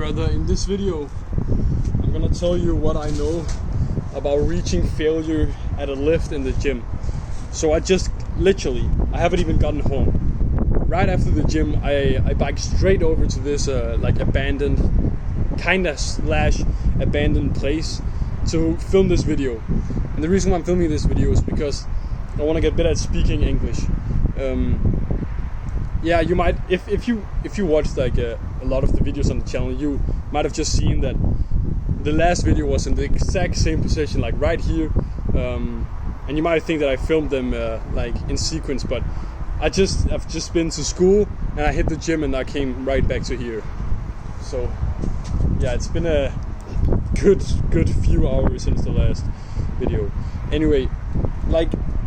brother. In this video I'm gonna tell you what I know about reaching failure at a lift in the gym. So I haven't even gotten home. Right after the gym I biked straight over to this abandoned abandoned place to film this video. And the reason why I'm filming this video is because I want to get better at speaking English. Yeah, you might, if you watched a lot of the videos on the channel, you might have just seen that the last video was in the exact same position, like right here, and you might think that I filmed them in sequence, but I've just been to school and I hit the gym and I came right back to here. So yeah, it's been a good few hours since the last video. Anyway,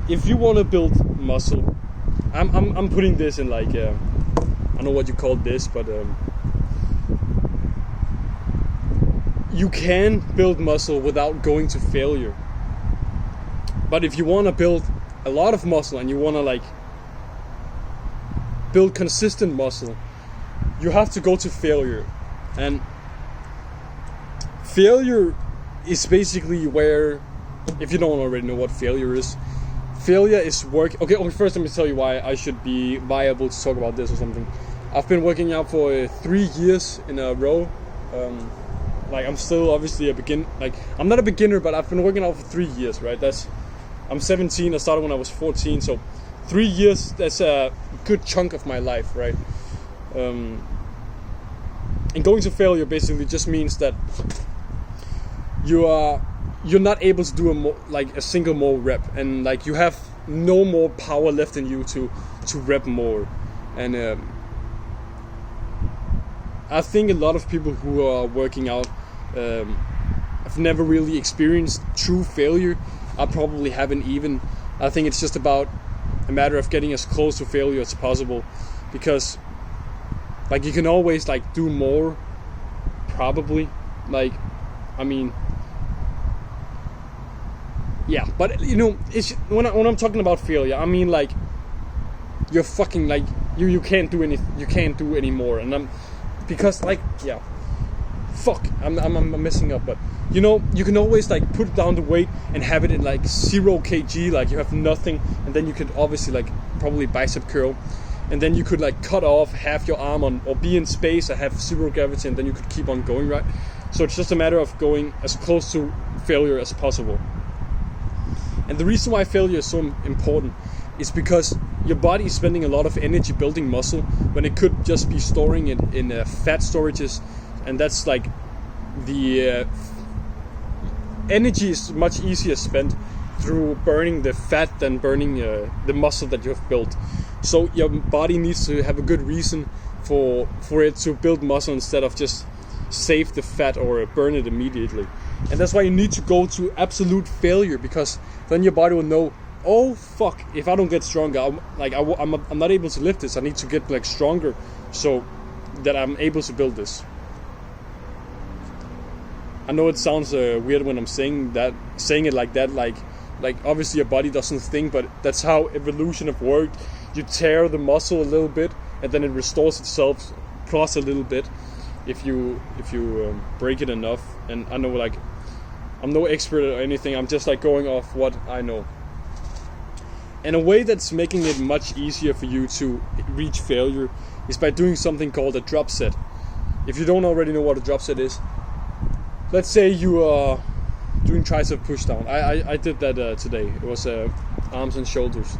if you want to build muscle, I'm putting this in I don't know what you call this, but you can build muscle without going to failure. But if you want to build a lot of muscle and you want to build consistent muscle, you have to go to failure. And failure is basically where, if you don't already know what failure is work. Okay, first let me tell you why I should be viable to talk about this or something. I've been working out for 3 years in a row. I'm still obviously a beginner. I'm not a beginner, but I've been working out for 3 years, right? I'm 17. I started when I was 14, so 3 years. That's a good chunk of my life, right? And going to failure basically just means that you're not able to do a single more rep, and you have no more power left in you to rep more. And I think a lot of people who are working out have never really experienced true failure. I probably haven't even. I think it's just about a matter of getting as close to failure as possible, because you can always do more, probably. Yeah, but it's when I'm talking about failure, I mean you're fucking you can't do anymore, and I'm messing up, but you can always put down the weight and have it in 0 kg, you have nothing, and then you could obviously probably bicep curl, and then you could cut off half your arm or be in space and have 0 gravity, and then you could keep on going, right? So it's just a matter of going as close to failure as possible. And the reason why failure is so important is because your body is spending a lot of energy building muscle when it could just be storing it in fat storages, and that's the energy is much easier spent through burning the fat than burning the muscle that you have built. So your body needs to have a good reason for it to build muscle instead of just save the fat or burn it immediately. And that's why you need to go to absolute failure, because then your body will know, oh fuck, if I don't get stronger, I'm not able to lift this. I need to get stronger so that I'm able to build this. I know it sounds weird when I'm saying it like that, obviously your body doesn't think, but that's how evolution have worked. You tear the muscle a little bit and then it restores itself plus a little bit if you break it enough. And I know I'm no expert or anything, I'm just going off what I know. And a way that's making it much easier for you to reach failure is by doing something called a drop set. If you don't already know what a drop set is, let's say you are doing tricep push down. I did that today. It was arms and shoulders.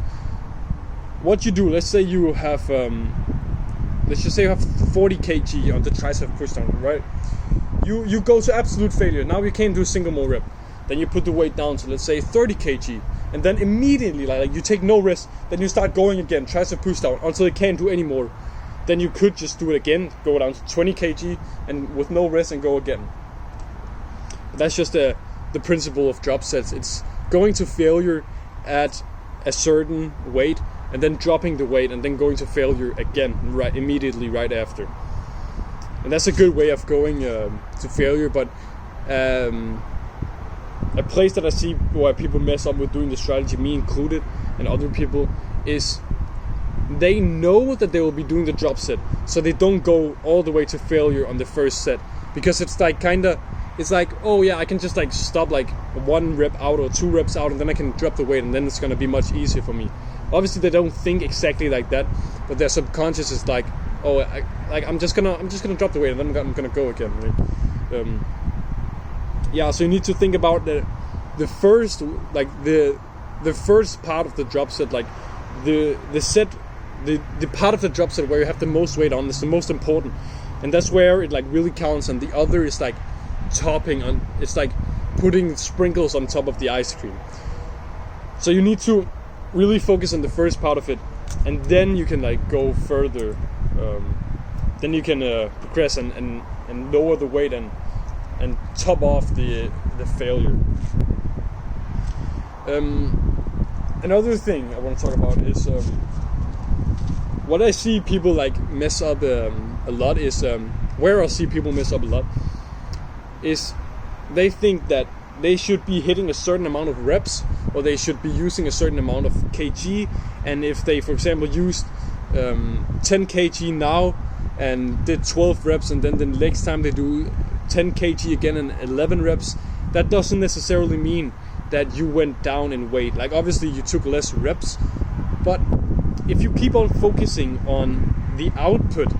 What you do, let's say you have let's just say you have 40 kg on the tricep push down, right? You go to absolute failure. Now you can't do a single more rep. Then you put the weight down to, let's say, 30 kg, and then immediately you take no rest. Then you start going again, tricep push down, until you can't do any more. Then you could just do it again, go down to 20 kg and with no rest, and go again. That's just the principle of drop sets. It's going to failure at a certain weight and then dropping the weight and then going to failure again immediately right after. And that's a good way of going to failure. But a place that I see where people mess up with doing the strategy, me included, and other people, is they know that they will be doing the drop set, so they don't go all the way to failure on the first set, because it's like it's like, oh yeah, I can just like stop like 1 rep out or 2 reps out, and then I can drop the weight, and then it's gonna be much easier for me. Obviously they don't think exactly like that, but their subconscious is like, oh, I'm just gonna drop the weight, and then I'm gonna go again, right? Yeah, so you need to think about the first, like the first part of the drop set, like the set, the part of the drop set where you have the most weight on is the most important, and that's where it like really counts. And the other is like topping on, it's like putting sprinkles on top of the ice cream. So you need to really focus on the first part of it, and then you can like go further. Then you can progress and lower the weight and top off the failure. Another thing I want to talk about is what I see people like mess up a lot is where I see people mess up a lot is they think that they should be hitting a certain amount of reps, or they should be using a certain amount of kg, and if they, for example, used 10 kg now and did 12 reps, and then the next time they do 10 kg again and 11 reps, that doesn't necessarily mean that you went down in weight. Like obviously you took less reps, but if you keep on focusing on the output,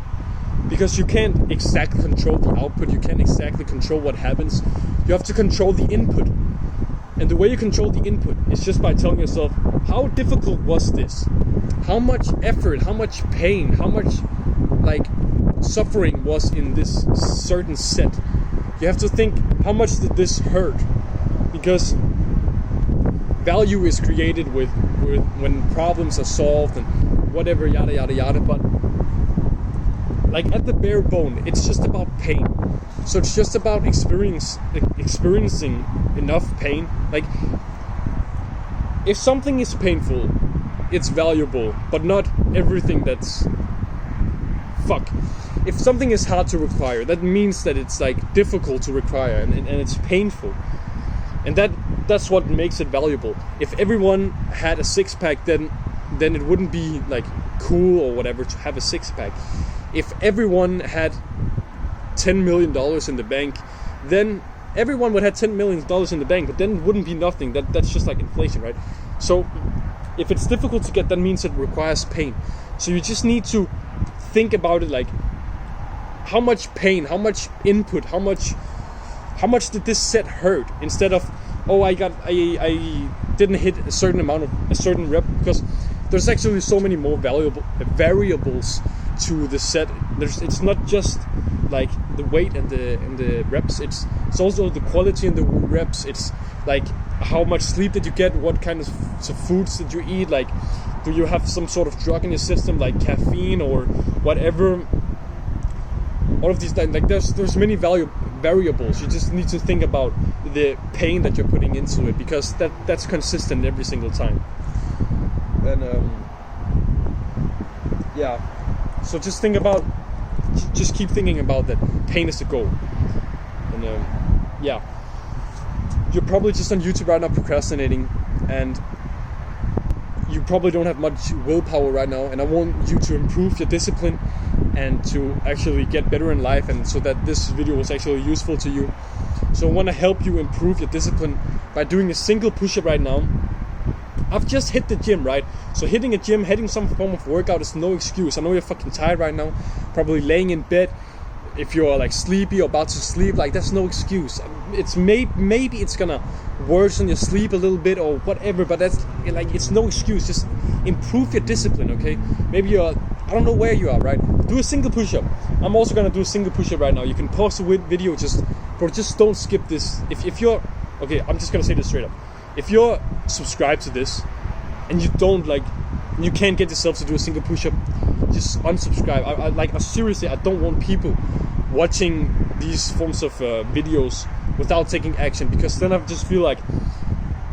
because you can't exactly control the output, you can't exactly control what happens, you have to control the input. And the way you control the input is just by telling yourself, how difficult was this? How much effort, how much pain, how much like suffering was in this certain set? You have to think, how much did this hurt? Because value is created with when problems are solved and whatever, yada yada yada, but like at the bare bone, it's just about pain. So it's just about experiencing enough pain. Like if something is painful, it's valuable, but not everything that's if something is hard to require, that means that it's like difficult to require, and it's painful, and that's what makes it valuable. If everyone had a 6-pack, then it wouldn't be like cool or whatever to have a 6-pack. If everyone had $10 million in the bank, then everyone would have $10 million in the bank, but then it wouldn't be nothing. That's just like inflation, right? So if it's difficult to get, that means it requires pain. So you just need to think about it like, how much pain, how much input, how much did this set hurt, instead of, oh, I didn't hit a certain rep, because there's actually so many more variables to the set. It's not just like the weight and the reps, it's also the quality in the reps. It's like how much sleep did you get, what kind of foods did you eat, like do you have some sort of drug in your system like caffeine or whatever. All of these, like there's many variables. You just need to think about the pain that you're putting into it, because that's consistent every single time. And yeah, so just keep thinking about that. Pain is the goal. And yeah, you're probably just on YouTube right now procrastinating, and you probably don't have much willpower right now, and I want you to improve your discipline and to actually get better in life, and so that this video was actually useful to you. So I want to help you improve your discipline by doing a single push-up right now. I've just hit the gym, right? So hitting a gym, hitting some form of workout is no excuse. I know you're fucking tired right now, probably laying in bed. If you're like sleepy or about to sleep, like that's no excuse. It's maybe it's gonna worsen your sleep a little bit or whatever, but that's like, it's no excuse. Just improve your discipline, okay? Maybe I don't know where you are, right? Do a single push-up. I'm also gonna do a single push-up right now. You can pause the video, just don't skip this. If you're, okay, I'm just gonna say this straight up. If you're subscribed to this and you don't you can't get yourself to do a single push-up, just unsubscribe. I seriously, I don't want people watching these forms of videos without taking action, because then I just feel like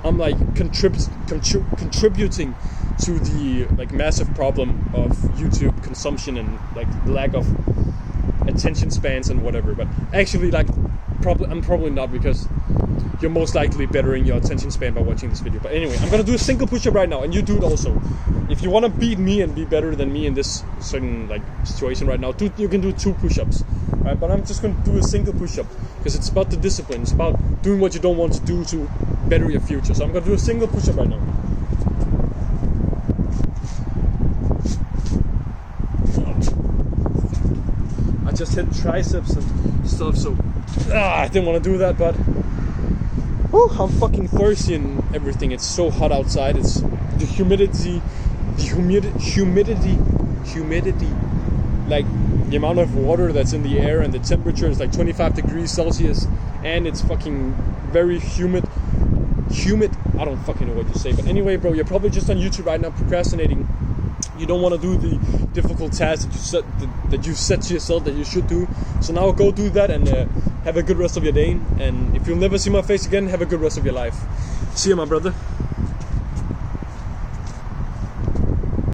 I'm like contributing to the like massive problem of YouTube consumption and like lack of attention spans and whatever. But actually, like I'm probably not, because you're most likely bettering your attention span by watching this video. But anyway, I'm gonna do a single push-up right now, and you do it also. If you want to beat me and be better than me in this certain like situation right now, you can do 2 push-ups, right? But I'm just gonna do a single push-up because it's about the discipline. It's about doing what you don't want to do to better your future. So I'm gonna do a single push-up right now. I just hit triceps and stuff, so I didn't want to do that, but I'm fucking thirsty and everything. It's so hot outside. It's the humidity, like the amount of water that's in the air, and the temperature is like 25 degrees Celsius, and it's fucking very humid. I don't fucking know what to say, but anyway, bro, you're probably just on YouTube right now procrastinating. You don't want to do the difficult task that you set to yourself that you should do. So now go do that and have a good rest of your day. And if you'll never see my face again, have a good rest of your life. See you, my brother.